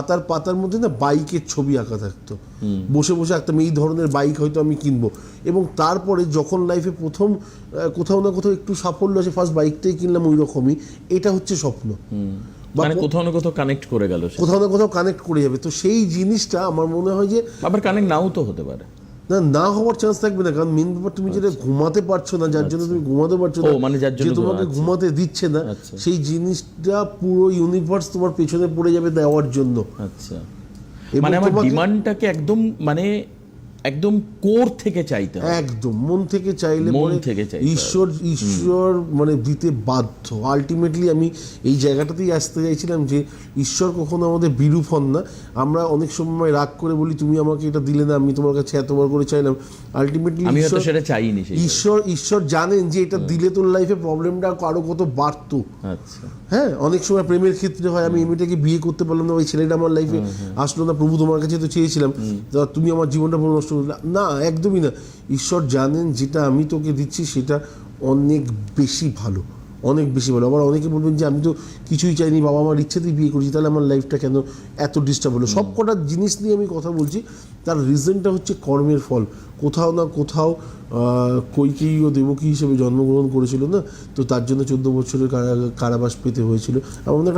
পাতার পাতার মধ্যে না বাইকের ছবি আঁকা থাকতো, বসে বসে আঁকতাম এই ধরনের বাইক হয়তো আমি কিনবো। এবং তারপরে যখন লাইফে প্রথম কোথাও না কোথাও একটু সাফল্য আছে, ফার্স্ট বাইকটাই কিনলাম ওই রকমই, এটা হচ্ছে স্বপ্ন। মানে কোথাও না কোথাও কানেক্ট করে গেল, কোথাও না কোথাও কানেক্ট করে যাবে। তো সেই জিনিসটা আমার মনে হয় যে আবার কানেক্ট নাও তো হতে পারে, না হওয়ার চান্স থাকবে না। কারণ মেন ব্যাপার তুমি যেটা ঘুমাতে পারছো না, যার জন্য তুমি ঘুমাতে পারছো না, মানে যার জন্য যে তোমাকে ঘুমাতে দিচ্ছে না, সেই জিনিসটা পুরো ইউনিভার্স তোমার পেছনে পড়ে যাবে দেওয়ার জন্য। আচ্ছা, মানে আমার ডিমান্ডটাকে একদম মানে একদম কোর থেকে চাইতে হবে, একদম মন থেকে চাইলে মন থেকে চাইতে ঈশ্বর মানে দিতে বাধ্য। আলটিমেটলি আমি এই জায়গাটাতেই আসতে চাইছিলাম যে ঈশ্বর কখনো আমাদের বিরূপ হন না। আমরা অনেক সময় রাগ করে বলি তুমি আমাকে এটা দিলে না, আমি তোমার কাছে এতবার করে চাইলাম। আলটিমেটলি আমি হয়তো সেটা চাইনি, ঈশ্বর জানেন যে এটা দিলে তোর লাইফে প্রবলেমটা আরো কত বাড়তো। আচ্ছা, হ্যাঁ, অনেক সময় প্রেমের ক্ষেত্রে হয়, আমি এমনিটাকে বিয়ে করতে পারলাম না, ওই ছেলেটা আমার লাইফে আসলো না, প্রভু তোমার কাছে তো চেয়েছিলাম, তুমি আমার জীবনটা পুরো নষ্ট করলে না, একদমই না। ঈশ্বর জানেন যেটা আমি তোকে দিচ্ছি সেটা অনেক বেশি ভালো, অনেক বেশি ভালো। আবার অনেকে বলবেন যে আমি তো কিছুই চাইনি, বাবা আমার ইচ্ছেতেই বিয়ে করেছি, তাহলে আমার লাইফটা কেন এত ডিস্টার্ব হলো? সব কটা জিনিস নিয়ে আমি কথা বলছি, তার রিজনটা হচ্ছে কর্মের ফল। কোথাও না কোথাও কৈকেয়ী ও দেবকী হিসেবে জন্মগ্রহণ করেছিল না, তো তার জন্য 14 বছরের কারাবাস পেতে হয়েছিল। এবং একটা